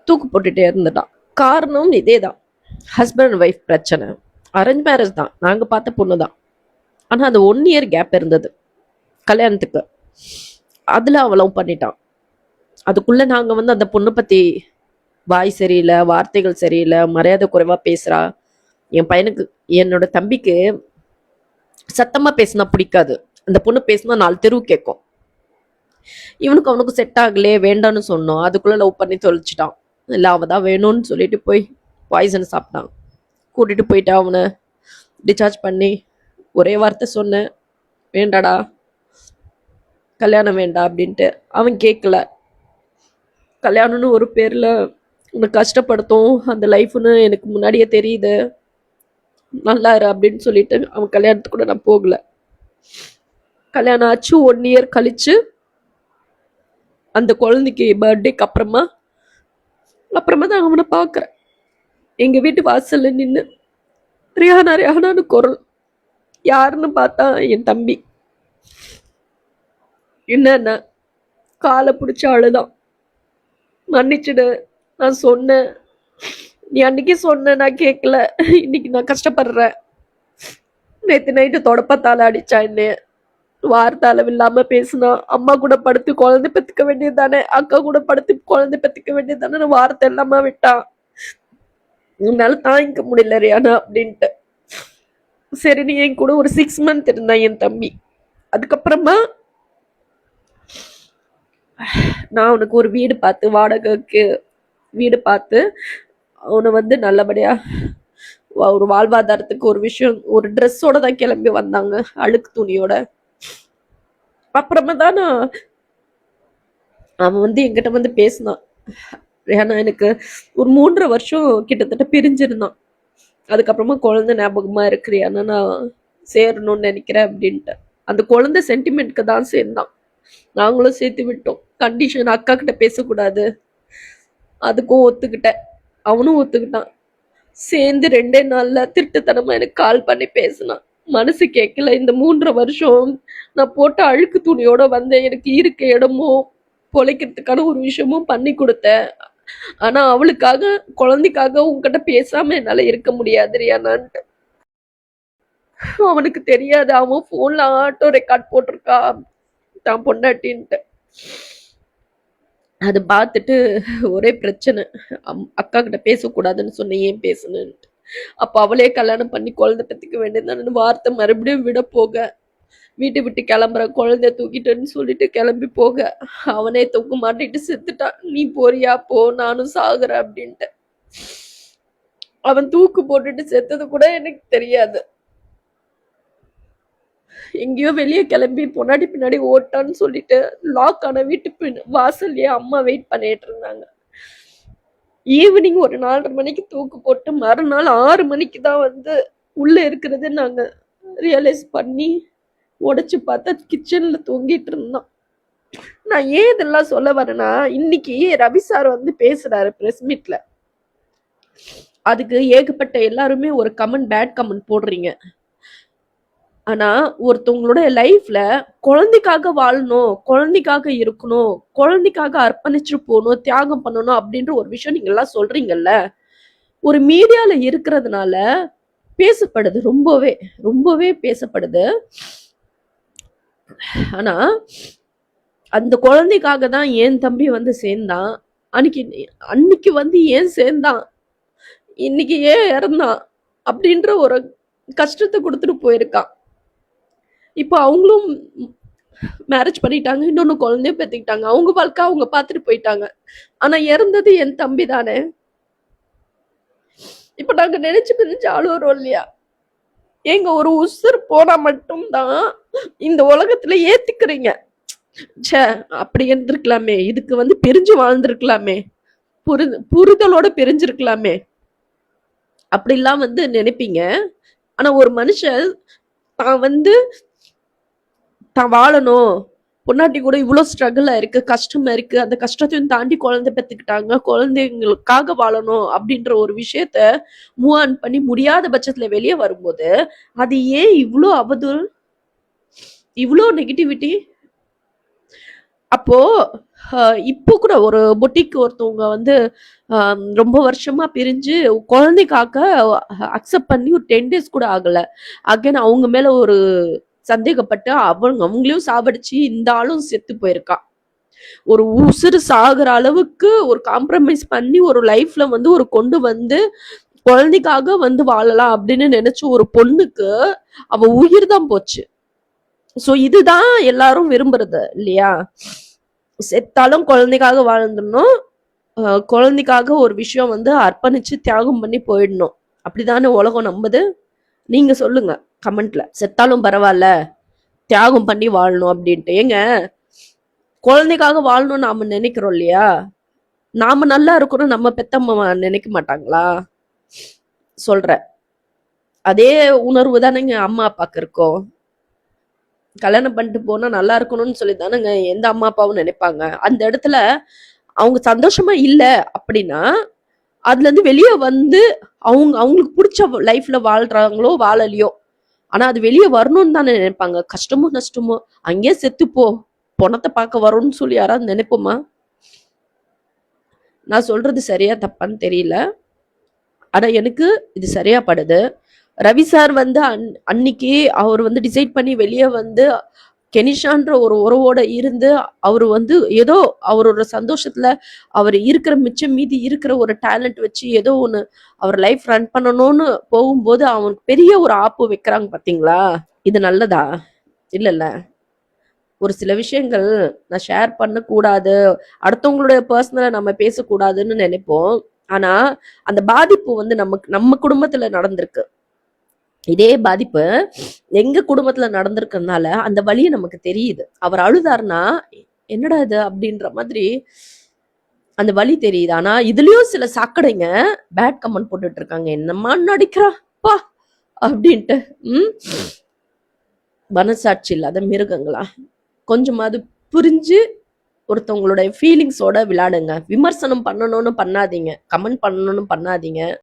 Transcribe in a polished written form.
தூக்கு போட்டுட்டே இருந்துட்டான். காரணம் இதேதான், ஹஸ்பண்ட் அண்ட் ஒய்ஃப் பிரச்சனை. அரேஞ்ச் மேரேஜ் தான், நாங்க பார்த்த பொண்ணு தான். ஆனா அது 1 இயர் கேப் இருந்தது கல்யாணத்துக்கு. அதுல அவ லவ் பண்ணிட்டான். அதுக்குள்ள நாங்க வந்து அந்த பொண்ணு பத்தி வாய் சரியில்லை, வார்த்தைகள் சரியில்லை, மரியாதை குறைவா பேசுறா. என் பையனுக்கு, என்னோட தம்பிக்கு சத்தமா பேசினா பிடிக்காது. அந்த பொண்ணு பேசினா 4 தெருவு கேட்கும். இவனுக்கு அவனுக்கு செட் ஆகலே, வேண்டான்னு சொன்னோம். அதுக்குள்ள லவ் பண்ணி தொலைச்சிட்டான். இல்லை அவ தான் வேணும்னு சொல்லிட்டு போய் பாய்சன் சாப்பிட்டான். கூட்டிட்டு போயிட்டு அவனை டிஸ்சார்ஜ் பண்ணி ஒரே வார்த்தை சொன்னேன், வேண்டாடா கல்யாணம் வேண்டாம் அப்படின்ட்டு. அவன் கேட்கல. கல்யாணம்னு ஒரு பேர்ல உன்னை கஷ்டப்படுத்தும் அந்த லைஃப்னு எனக்கு முன்னாடியே தெரியுது, நல்லா இரு அப்படின்னு சொல்லிட்டு அவன் கல்யாணத்துக்கு கூட நான் போகல. கல்யாணம் ஆச்சு 1 இயர் கழிச்சு அந்த குழந்தைக்கு பர்த்டேக்கு அப்புறமா தான் அவனை பார்க்குறேன். எங்க வீட்டு வாசல்ல நின்று ரியானா ரியானான்னு குரல். யாருன்னு பார்த்தா என் தம்பி. என்னன்னா காலை பிடிச்ச ஆளுதான். மன்னிச்சுடு, நான் சொன்னேன், நீ அன்னைக்கு சொன்ன, நான் கேட்கல, இன்னைக்கு நான் கஷ்டப்படுறேன். நேற்று நைட்டு தொடப்பத்தால அடிச்சா, என்ன வார்த்தை அளவில்லாம பேசினா. அம்மா கூட படுத்து குழந்தை பெத்துக்க வேண்டியது தானே, அக்கா கூட படுத்து குழந்தை பெத்துக்க வேண்டியது தானே, வார்த்தை இல்லாம விட்டான். என்னால தாங்கிக்க முடியல ரியானா அப்படின்ட்டு. சரி, நீ என் கூட ஒரு 6 மந்த் இருந்தான் என் தம்பி. அதுக்கப்புறமா நான் உனக்கு ஒரு வீடு பார்த்து, வாடகைக்கு வீடு பார்த்து அவனை வந்து நல்லபடியா ஒரு வாழ்வாதாரத்துக்கு ஒரு விஷயம், ஒரு ட்ரெஸ்ஸோட தான் கிளம்பி வந்தாங்க, அழுக்கு துணியோட. அப்புறமா தான் அவன் வந்து என்கிட்ட வந்து பேசினான். ஏன்னா எனக்கு ஒரு 3.5 வருஷம் கிட்டத்தட்ட பிரிஞ்சிருந்தான். அதுக்கப்புறமா குழந்தை ஞாபகமா இருக்கிறியானா நான் சேரணும்னு நினைக்கிறேன் அப்படின்ட்டு. அந்த குழந்தை சென்டிமெண்ட்க்கு தான் சேர்ந்தான். நாங்களும் சேர்த்து விட்டோம். கண்டிஷன், அக்கா கிட்ட பேசக்கூடாது, அதுக்கும் ஒத்துக்கிட்டேன், அவனும் ஒத்துக்கிட்டான். சேர்ந்து 2 நாள்ல திருட்டுத்தனமா எனக்கு கால் பண்ணி பேசினான். மனசு கேட்கல. இந்த 3.5 வருஷம் நான் போட்ட அழுக்கு துணியோட வந்தேன். எனக்கு இருக்க இடமும் பொழைக்கிறதுக்கான ஒரு விஷயமும் பண்ணி கொடுத்தேன். ஆனா அவளுக்காக, குழந்தைக்காக உங்ககிட்ட பேசாம என்னால இருக்க முடியாது ரியானான்ட்டு. அவனுக்கு தெரியாது, அவன் போன்ல ஆட்டோ ரெக்கார்ட் போட்டிருக்கா தான் பொண்டாட்டின்ட்டு. அதை பார்த்துட்டு ஒரே பிரச்சனை. அக்கா கிட்ட பேசக்கூடாதுன்னு சொன்னேன், ஏன் பேசணுன்ட்டு. அப்ப அவளே கல்யாணம் பண்ணி குழந்தை பெற்றுக்க வேண்டியதுதானு வார்த்தை மறுபடியும் விட போக, வீட்டை விட்டு கிளம்புற, குழந்தைய தூக்கிட்டேன்னு சொல்லிட்டு கிளம்பி போக, அவனே தூக்க மாட்டிட்டு செத்துட்டான். நீ போறியா, போ, நானும் சாகுறேன் அப்படின்ட்டு. அவன் தூக்கு போட்டுட்டு செத்தது கூட எனக்கு தெரியாது. எங்கேயோ வெளியே கிளம்பி பொன்னாடி பின்னாடி ஓட்டான்னு சொல்லிட்டு லாக் ஆன வீட்டு வாசல்லையே அம்மா வெயிட் பண்ணிட்டு இருந்தாங்க. ஈவினிங் ஒரு 4:30 மணிக்கு தூக்கு போட்டு மறுநாள் 6 மணிக்கு தான் வந்து உள்ள இருக்கிறது நாங்க ரியலைஸ் பண்ணி உடைச்சு பார்த்தா கிச்சன்ல தூங்கிட்டு இருந்தான். நான் ஏன் இதெல்லாம் சொல்ல வரேன்னா, இன்னைக்கு ரவி சார் வந்து பேசுறாரு பிரஸ் மீட்ல. அதுக்கு ஏகப்பட்ட எல்லாருமே ஒரு கமெண்ட், பேட் கமெண்ட் போடுறீங்க. ஆனா ஒருத்தவங்களோட லைஃப்ல குழந்தைக்காக வாழணும், குழந்தைக்காக இருக்கணும், குழந்தைக்காக அர்ப்பணிச்சுட்டு போகணும், தியாகம் பண்ணணும் அப்படின்ற ஒரு விஷயம் நீங்க எல்லாம் சொல்றீங்கல்ல, ஒரு மீடியால இருக்கிறதுனால பேசப்படுது, ரொம்பவே ரொம்பவே பேசப்படுது. ஆனா அந்த குழந்தைக்காக தான் என் தம்பி வந்து சேர்ந்தான். அன்னைக்கு வந்து ஏன் சேர்ந்தான், இன்னைக்கு ஏன் இறந்தான் அப்படின்ற ஒரு கஷ்டத்தை கொடுத்துட்டு போயிருக்கான். இப்போ அவங்களும் மேரேஜ் பண்ணிட்டாங்க, இன்னொன்னு குழந்தைய பெற்றுக்கிட்டாங்க, அவங்க வாழ்க்கை அவங்க பார்த்துட்டு போயிட்டாங்க. ஆனா இறந்தது என் தம்பி தானே. இப்ப நாங்க நினைச்சு அழுவுறோம் இல்லையா? எங்க ஒரு உசுர் போனா மட்டும்தான் இந்த உலகத்துல ஏத்துக்கிறீங்க. சே, அப்படி இருந்திருக்கலாமே, இதுக்கு வந்து பிரிஞ்சு வாழ்ந்திருக்கலாமே, புரிதலோட பிரிஞ்சிருக்கலாமே, அப்படிலாம் வந்து நினைப்பீங்க. ஆனா ஒரு மனுஷன் தான் வந்து தான் வாழணும், பொன்னாட்டி கூட இவ்வளவு ஸ்ட்ரகிளா இருக்கு, கஷ்டமா இருக்கு, அந்த கஷ்டத்தையும் தாண்டி குழந்தை பெற்றுக்கிட்டாங்க, குழந்தைங்களுக்காக வாழணும் அப்படின்ற ஒரு விஷயத்த மூவ் ஆன் பண்ணி முடியாத பட்சத்துல வெளியே வரும்போது அது ஏன் இவ்வளோ அவதூறு, இவ்வளோ நெகட்டிவிட்டி? அப்போ இப்போ கூட ஒரு பொட்டிக் ஒருத்தவங்க வந்து ரொம்ப வருஷமா பிரிஞ்சு குழந்தைக்காக அக்செப்ட் பண்ணி ஒரு 10 டேஸ் கூட ஆகல. அகைன் அவங்க மேல ஒரு சந்தேகப்பட்டு அவங்களையும் சாவடிச்சு இந்த ஆளும் செத்து போயிருக்கா. ஒரு உசுறு சாகுற அளவுக்கு ஒரு காம்ப்ரமைஸ் பண்ணி ஒரு லைஃப்ல வந்து ஒரு கொண்டு வந்து குழந்தைக்காக வந்து வாழலாம் அப்படின்னு நினைச்ச ஒரு பொண்ணுக்கு அவ உயிர் தான் போச்சு. சோ இதுதான் எல்லாரும் விரும்புறது இல்லையா? செத்தாலும் குழந்தைக்காக வாழ்ந்துடணும், குழந்தைக்காக ஒரு விஷயம் வந்து அர்ப்பணிச்சு தியாகம் பண்ணி போயிடணும். அப்படிதானே உலகம் நம்புது? நீங்க சொல்லுங்க கமெண்ட்ல. செத்தாலும் பரவாயில்ல, தியாகம் பண்ணி வாழணும் அப்படின்ட்டு. ஏங்க, குழந்தைக்காக வாழணும்னு நாம நினைக்கிறோம் இல்லையா? நாம நல்லா இருக்கணும் நம்ம பெத்தம்மா நினைக்க மாட்டாங்களா? சொல்ற அதே உணர்வு தானேங்க அம்மா அப்பாக்கு இருக்கும். கல்யாணம் பண்ணிட்டு போனா நல்லா இருக்கணும்னு சொல்லி தானேங்க எந்த அம்மா அப்பாவும் நினைப்பாங்க. அந்த இடத்துல அவங்க சந்தோஷமா இல்ல அப்படின்னா அதுல இருந்து வெளியே வந்து அவங்களுக்கு பிடிச்ச லைஃப்ல வாழ்றாங்களோ வாழலையோ, ஆனா அது வெளியே வரணும்னு தானே நினைப்பாங்க. கஷ்டமோ நஷ்டமோ அங்கேயே செத்துப்போ, பணத்தை பார்க்க வரும்னு சொல்லி யாராவது நினைப்போமா? நான் சொல்றது சரியா தப்பான்னு தெரியல, ஆனா எனக்கு இது சரியா படுது. ரவி சார் வந்து அன்னைக்கு அவர் வந்து டிசைட் பண்ணி வெளியே வந்து கெனிஷான்ற ஒரு உறவோட இருந்து அவர் வந்து ஏதோ அவரோட சந்தோஷத்துல அவர் இருக்கிற மிச்சம் மீதி இருக்கிற ஒரு டேலண்ட் வச்சு ஏதோ ஒண்ணு அவர் லைஃப் ரன் பண்ணணும்னு போகும்போது அவனுக்கு பெரிய ஒரு ஆப்பு வைக்கிறாங்க பாத்தீங்களா? இது நல்லதா? இல்லல்ல. ஒரு சில விஷயங்கள் நான் ஷேர் பண்ணக்கூடாது, அடுத்தவங்களுடைய பர்சனலை நம்ம பேசக்கூடாதுன்னு நினைப்போம். ஆனா அந்த பாதிப்பு வந்து நம்ம குடும்பத்துல நடந்திருக்கு. இதே பாதிப்பு எங்க குடும்பத்துல நடந்திருக்கிறதுனால அந்த வழியை நமக்கு தெரியுது. அவர் அழுதாருன்னா என்னடா இது அப்படின்ற மாதிரி அந்த வழி தெரியுது. ஆனா இதுலயும் சில சாக்கடைங்க பேட் கமெண்ட் போட்டுட்டு இருக்காங்க, என்னம்மா நடிக்கிறா பா அப்படின்ட்டு. மனசாட்சி இல்லாத மிருகங்களா? கொஞ்சமாவது புரிஞ்சு ஒருத்தவங்களுடைய ஃபீலிங்ஸோட விளையாடுங்க. விமர்சனம் பண்ணணும்னு பண்ணாதீங்க, கமெண்ட் பண்ணணும்னு பண்ணாதீங்க.